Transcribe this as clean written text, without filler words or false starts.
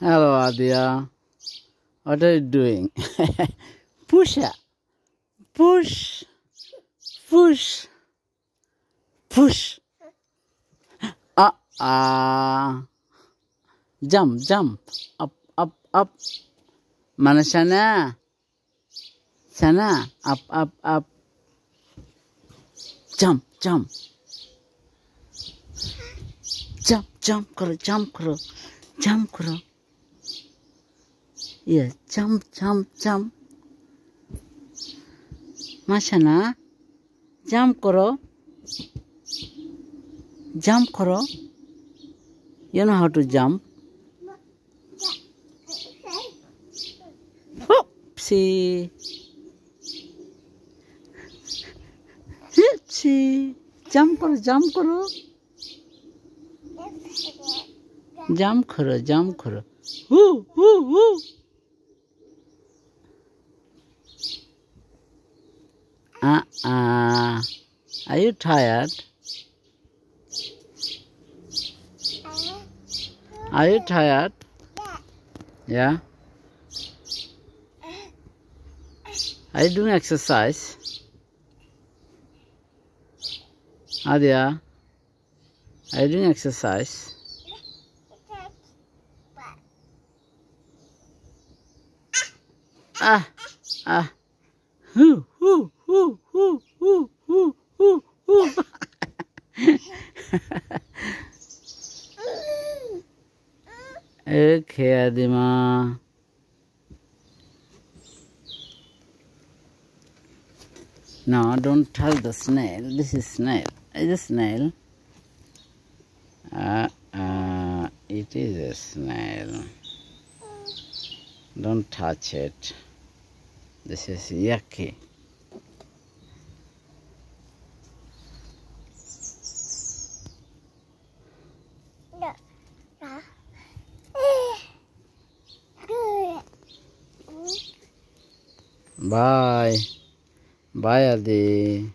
Hello, Adia. What are you doing? Push up. Push. Push. Push. Jump, jump. Up, up, up. Mana sana? Sana. Up, up, up. Jump, jump. Jump, jump karo, jump karo. Jump karo. Yes, jump, jump, jump. Masana, jump karo. Jump karo. You know how to jump? Oopsie. Oopsie. Jump karo, jump karo. Jump karo, jump karo. Woo, woo, woo. Are you tired? Are you tired? Yeah? Are you doing exercise? Adia, are you doing exercise? Hoo, hoo, hoo, hoo, hoo, hoo, hoo, hoo. Okay, Adima. No, don't touch the snail. This is snail. Is it a snail? It is a snail. Don't touch it. This is yucky. Bye. Bye, Adi.